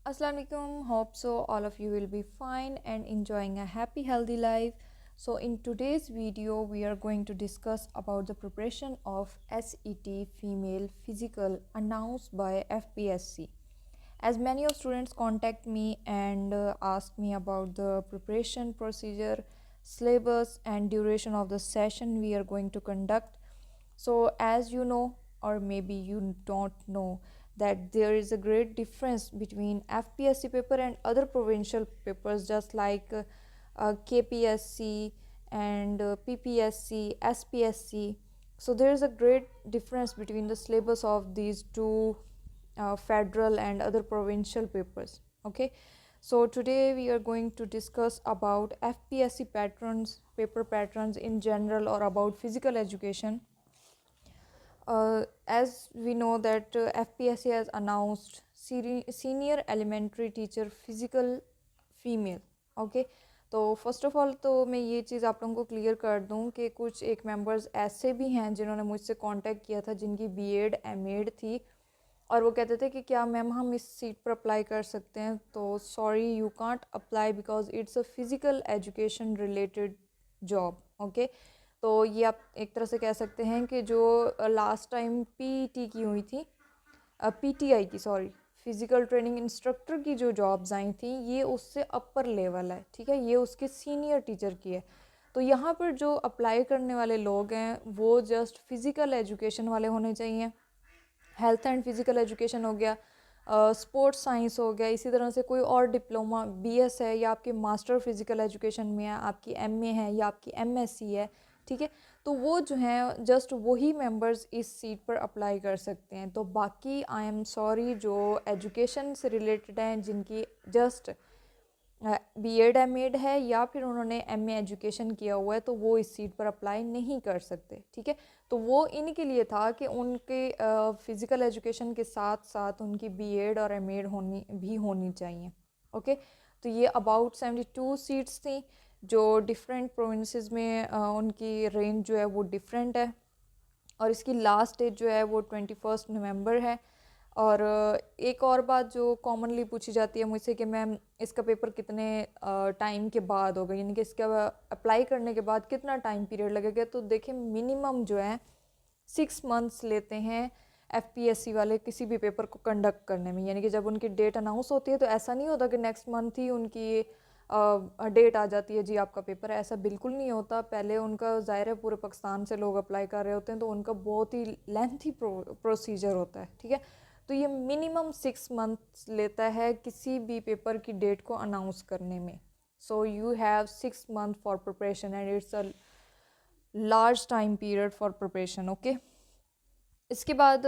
Assalamualaikum. Hope so all of you will be fine and enjoying a happy healthy life. So in today's video we are going to discuss about the preparation of SET female physical announced by FPSC. As many of students contact me and ask me about the preparation procedure, syllabus and duration of the session we are going to conduct. So as you know, or maybe you don't know, that there is a great difference between FPSC paper and other provincial papers, just like KPSC and PPSC, SPSC. So there is a great difference between the syllabus of these two federal and other provincial papers. Okay, so today we are going to discuss about FPSC patterns, paper patterns in general, or about physical education. As we know that FPSC has announced senior elementary teacher physical female. Okay, तो first of all तो मैं ये चीज़ आप लोगों को clear कर दूं कि कुछ एक मेंबर्स ऐसे भी हैं जिन्होंने मुझसे कांटेक्ट किया था, जिनकी बीएड एमएड थी और वो कहते थे कि क्या मैम हम इस सीट पर अप्लाई कर सकते हैं. तो sorry, you can't apply because it's a physical education related job. Okay, तो ये आप एक तरह से कह सकते हैं कि जो लास्ट टाइम पीटी की हुई थी, पीटीआई की, सॉरी, फिज़िकल ट्रेनिंग इंस्ट्रक्टर की जो जॉब्स आई थी, ये उससे अपर लेवल है. ठीक है, ये उसके सीनियर टीचर की है. तो यहाँ पर जो अप्लाई करने वाले लोग हैं वो जस्ट फिज़िकल एजुकेशन वाले होने चाहिए. हेल्थ एंड फिज़िकल एजुकेशन हो गया, स्पोर्ट्स साइंस हो गया, इसी तरह से कोई और डिप्लोमा बीएस है, या आपकी मास्टर फिज़िकल एजुकेशन में है, आपकी एमए है, या आपकी एमएससी है. ठीक है, तो वो जो हैं जस्ट वही मेंबर्स इस सीट पर अप्लाई कर सकते हैं. तो बाकी आई एम सॉरी, जो एजुकेशन से रिलेटेड हैं, जिनकी जस्ट बीएड एमएड है या फिर उन्होंने एमए एजुकेशन किया हुआ है, तो वो इस सीट पर अप्लाई नहीं कर सकते. ठीक है, तो वो इनके लिए था कि उनके फिज़िकल एजुकेशन के साथ साथ उनकी बीएड और एमएड होनी चाहिए. ओके, तो ये अबाउट 72 सीट्स थी जो डिफरेंट प्रोविंसेस में उनकी रेंज जो है वो डिफरेंट है. और इसकी लास्ट डेट जो है वो 21 नवंबर है. और एक और बात जो कॉमनली पूछी जाती है मुझसे कि मैम इसका पेपर कितने टाइम के बाद होगा, यानी कि इसका अप्लाई करने के बाद कितना टाइम पीरियड लगेगा. तो देखिए, मिनिमम जो है 6 मंथ्स लेते हैं एफपीएससी वाले किसी भी पेपर को कंडक्ट करने में. यानी कि जब उनकी डेट अनाउंस होती है तो ऐसा नहीं होता कि नेक्स्ट मंथ ही उनकी डेट आ जाती है जी आपका पेपर है. ऐसा बिल्कुल नहीं होता. पहले उनका ज़ाहिर है पूरे पाकिस्तान से लोग अप्लाई कर रहे होते हैं, तो उनका बहुत ही लेंथी प्रोसीजर होता है. ठीक है, तो ये मिनिमम 6 मंथ्स लेता है किसी भी पेपर की डेट को अनाउंस करने में. So you have 6 month for preparation and it's a large time period for preparation. Okay, इसके बाद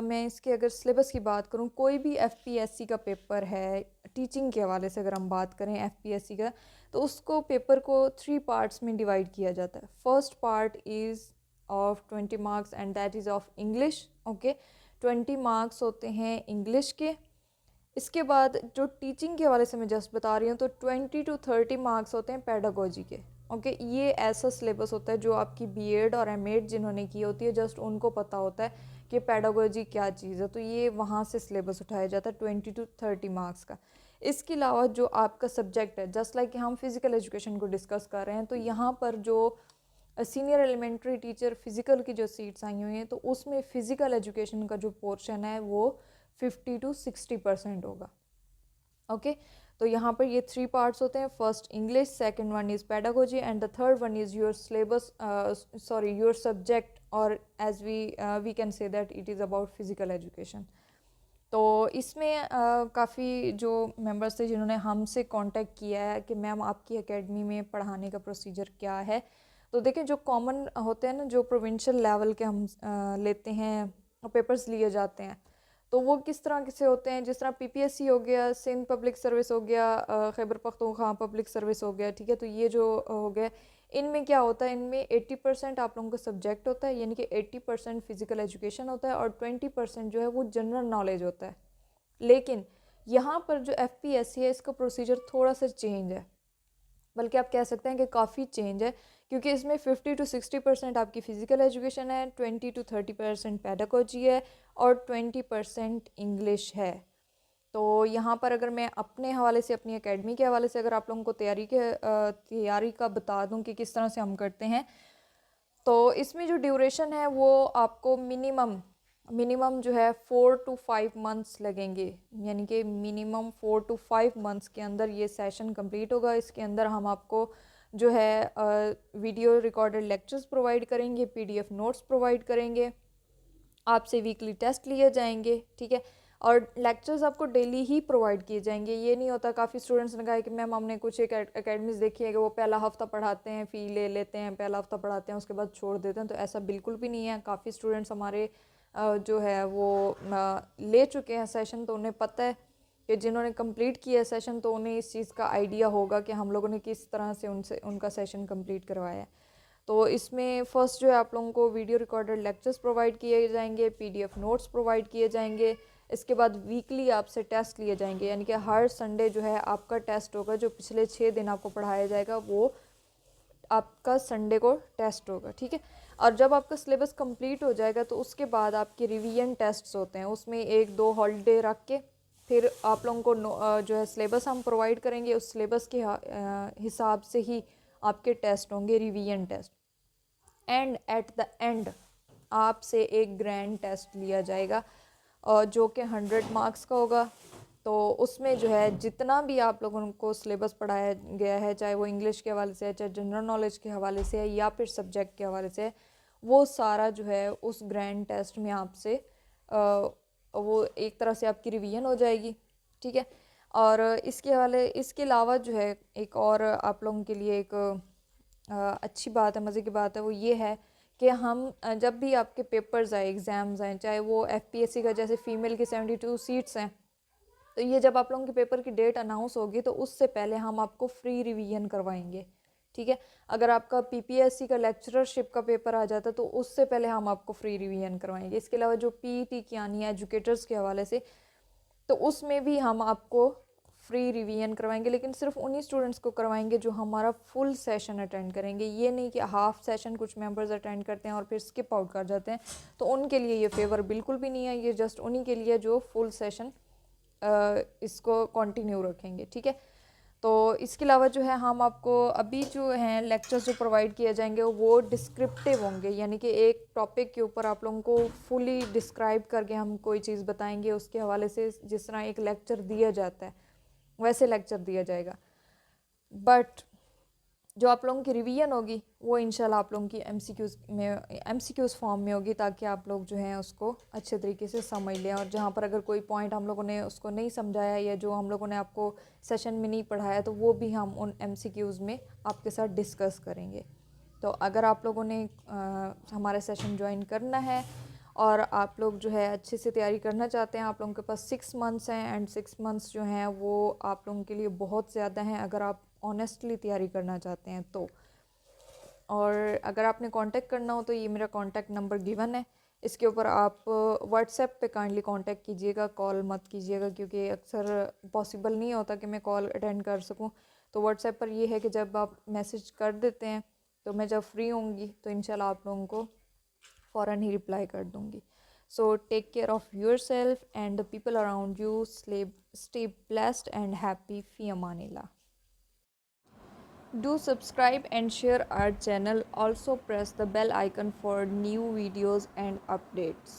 मैं इसके अगर सिलेबस की बात करूँ, कोई भी एफपीएससी का पेपर है, टीचिंग के हवाले से अगर हम बात करें एफपीएससी का, तो उसको पेपर को 3 पार्ट्स में डिवाइड किया जाता है. First part is of 20 marks and that is of English. Okay, 20 marks होते हैं इंग्लिश के. इसके बाद जो टीचिंग के हवाले से मैं जस्ट बता रही हूँ, तो 20 to 30 मार्क्स होते हैं पेडागोजी के. ओके, ये ऐसा सिलेबस होता है जो आपकी बीएड और एमएड जिन्होंने की होती है जस्ट उनको पता होता है कि पेडागोजी क्या चीज़ है. तो ये वहाँ से सिलेबस उठाया जाता है 20 to 30 मार्क्स का. इसके अलावा जो आपका सब्जेक्ट है, जस्ट लाइक हम फिज़िकल एजुकेशन को डिस्कस कर रहे हैं, तो यहाँ पर जो सीनियर एलिमेंट्री टीचर फ़िज़िकल की जो सीट्स आई हुई हैं, तो उसमें फ़िज़िकल एजुकेशन का जो पोर्शन है वो 50 to 60% होगा. ओके, तो यहाँ पर ये 3 पार्ट्स होते हैं. First English, second one is pedagogy and the third one is your syllabus, sorry, your subject, और as we can say that it is about physical education. तो इसमें काफ़ी जो मेंबर्स थे जिन्होंने हमसे कांटेक्ट किया है कि मैम आपकी एकेडमी में पढ़ाने का प्रोसीजर क्या है. तो देखें, जो कॉमन होते हैं ना, जो प्रोविंशियल लेवल के हम लेते हैं, पेपर्स लिए जाते हैं, तो वो किस तरह से होते हैं. जिस तरह पीपीएससी हो गया, सिंध पब्लिक सर्विस हो गया, खैबर पख्तूनख्वा पब्लिक सर्विस हो गया. ठीक है, तो ये जो हो गया, इनमें क्या होता है, इनमें 80% आप लोगों का सब्जेक्ट होता है, यानी कि 80% फिज़िकल एजुकेशन होता है और 20% जो है वो जनरल नॉलेज होता है. लेकिन यहाँ पर जो एफपीएससी है, इसका प्रोसीजर थोड़ा सा चेंज है, बल्कि आप कह सकते हैं कि काफ़ी चेंज है, क्योंकि इसमें 50 to 60% आपकी फ़िज़िकल एजुकेशन है, 20 to 30% पेडागोजी है और 20% इंग्लिश है. तो यहाँ पर अगर मैं अपने हवाले से, अपनी एकेडमी के हवाले से अगर आप लोगों को तैयारी का बता दूँ कि किस तरह से हम करते हैं, तो इसमें जो ड्यूरेशन है वो आपको मिनिमम जो है 4 to 5 मंथ्स लगेंगे, यानी कि मिनिमम 4 to 5 मंथ्स के अंदर ये सेशन कंप्लीट होगा। इसके अंदर हम आपको जो है वीडियो रिकॉर्डेड लेक्चर्स प्रोवाइड करेंगे, पीडीएफ नोट्स प्रोवाइड करेंगे, आपसे वीकली टेस्ट लिए जाएंगे, ठीक है। और लेक्चर्स आपको डेली ही प्रोवाइड किए जाएंगे। ये नहीं होता, काफ़ी स्टूडेंट्स ने कहा है कि मैम हमने कुछ एक एकेडमीज देखी है कि वो पहला हफ्ता पढ़ाते हैं, फ़ी ले लेते हैं, पहला हफ्ता पढ़ाते हैं, उसके बाद छोड़ देते हैं। तो ऐसा बिल्कुल भी नहीं है। काफ़ी स्टूडेंट्स हमारे जो है वो ले चुके हैं सेशन, तो उन्हें पता है कि जिन्होंने कंप्लीट किया है सेशन, तो उन्हें इस चीज़ का आइडिया होगा कि हम लोगों ने किस तरह से उनका सेशन कंप्लीट करवाया है। तो इसमें फ़र्स्ट जो है आप लोगों को वीडियो रिकॉर्डेड लेक्चर्स प्रोवाइड किए जाएंगे, पीडीएफ नोट्स प्रोवाइड किए जाएंगे। इसके बाद वीकली आपसे टेस्ट लिए जाएंगे, यानी कि हर संडे जो है आपका टेस्ट होगा। जो पिछले 6 दिन आपको पढ़ाया जाएगा वो आपका संडे को टेस्ट होगा, ठीक है। और जब आपका सिलेबस कंप्लीट हो जाएगा तो उसके बाद आपके रिवीजन टेस्ट्स होते हैं, उसमें 1-2 हॉलीडे रख के फिर आप लोगों को जो है सिलेबस हम प्रोवाइड करेंगे, उस सिलेबस के हिसाब से ही आपके टेस्ट होंगे, revision test. And at the end आपसे एक ग्रैंड टेस्ट लिया जाएगा जो कि 100 मार्क्स का होगा। तो उसमें जो है जितना भी आप लोगों को सिलेबस पढ़ाया गया है, चाहे वो इंग्लिश के हवाले से है, चाहे जनरल नॉलेज के हवाले से है, या फिर सब्जेक्ट के हवाले से है, वो सारा जो है उस ग्रैंड टेस्ट में आपसे वो एक तरह से आपकी रिवीजन हो जाएगी, ठीक है। और इसके अलावा जो है एक और आप लोगों के लिए एक अच्छी बात है, मज़े की बात है, वो ये है कि हम जब भी आपके पेपर्स आए, एग्ज़ाम्स आए, चाहे वो एफपीएससी का जैसे फ़ीमेल की 72 सीट्स हैं, तो ये जब आप लोगों के पेपर की डेट अनाउंस होगी तो उससे पहले हम आपको फ्री रिवीजन करवाएंगे, ठीक है। अगर आपका पीपीएससी का लेक्चरशिप का पेपर आ जाता तो उससे पहले हम आपको फ्री रिवीजन करवाएंगे। इसके अलावा जो पीईटी की आनी है एजुकेटर्स के हवाले से, तो उसमें भी हम आपको फ्री रिवीजन करवाएंगे, लेकिन सिर्फ उन्हीं स्टूडेंट्स को करवाएंगे जो हमारा फुल सेशन अटेंड करेंगे। ये नहीं कि हाफ सेशन कुछ मेंबर्स अटेंड करते हैं और फिर स्किप आउट कर जाते हैं, तो उनके लिए ये फेवर बिल्कुल भी नहीं है। ये जस्ट उन्हीं के लिए जो फुल सेशन इसको कंटिन्यू रखेंगे, ठीक है। तो इसके अलावा जो है हम आपको अभी जो हैं लेक्चर्स जो प्रोवाइड किए जाएंगे वो डिस्क्रिप्टिव होंगे, यानी कि एक टॉपिक के ऊपर आप लोगों को फुली डिस्क्राइब करके हम कोई चीज़ बताएंगे, उसके हवाले से जिस तरह एक लेक्चर दिया जाता है वैसे लेक्चर दिया जाएगा। बट जो आप लोगों की रिवीजन होगी वो इंशाल्लाह आप लोगों की एमसीक्यूज़ फॉर्म में होगी, ताकि आप लोग जो हैं उसको अच्छे तरीके से समझ लें। और जहाँ पर अगर कोई पॉइंट हम लोगों ने उसको नहीं समझाया या जो हम लोगों ने आपको सेशन में नहीं पढ़ाया, तो वो भी हम उन एमसीक्यूज़ में आपके साथ डिस्कस करेंगे। तो अगर आप लोगों ने हमारा सेशन ज्वाइन करना है और आप लोग जो है अच्छे से तैयारी करना चाहते हैं, आप लोगों के पास 6 मंथ्स हैं, एंड 6 मंथ्स जो हैं वो आप लोगों के लिए बहुत ज़्यादा हैं अगर आप ऑनेस्टली तैयारी करना चाहते हैं तो। और अगर आपने कांटेक्ट करना हो तो ये मेरा कांटेक्ट नंबर गिवन है, इसके ऊपर आप व्हाट्सएप पे काइंडली कांटेक्ट कीजिएगा, कॉल मत कीजिएगा, क्योंकि अक्सर पॉसिबल नहीं होता कि मैं कॉल अटेंड कर सकूं। तो व्हाट्सएप पर ये है कि जब आप मैसेज कर देते हैं तो मैं जब फ्री होंगी तो इंशाल्लाह आप लोगों को फ़ौरन ही रिप्लाई कर दूँगी। So take care of yourself and the people around you. Stay blessed and happy. फ़ी अमानिल्लाह। Do subscribe and share our channel. Also press the bell icon for new videos and updates.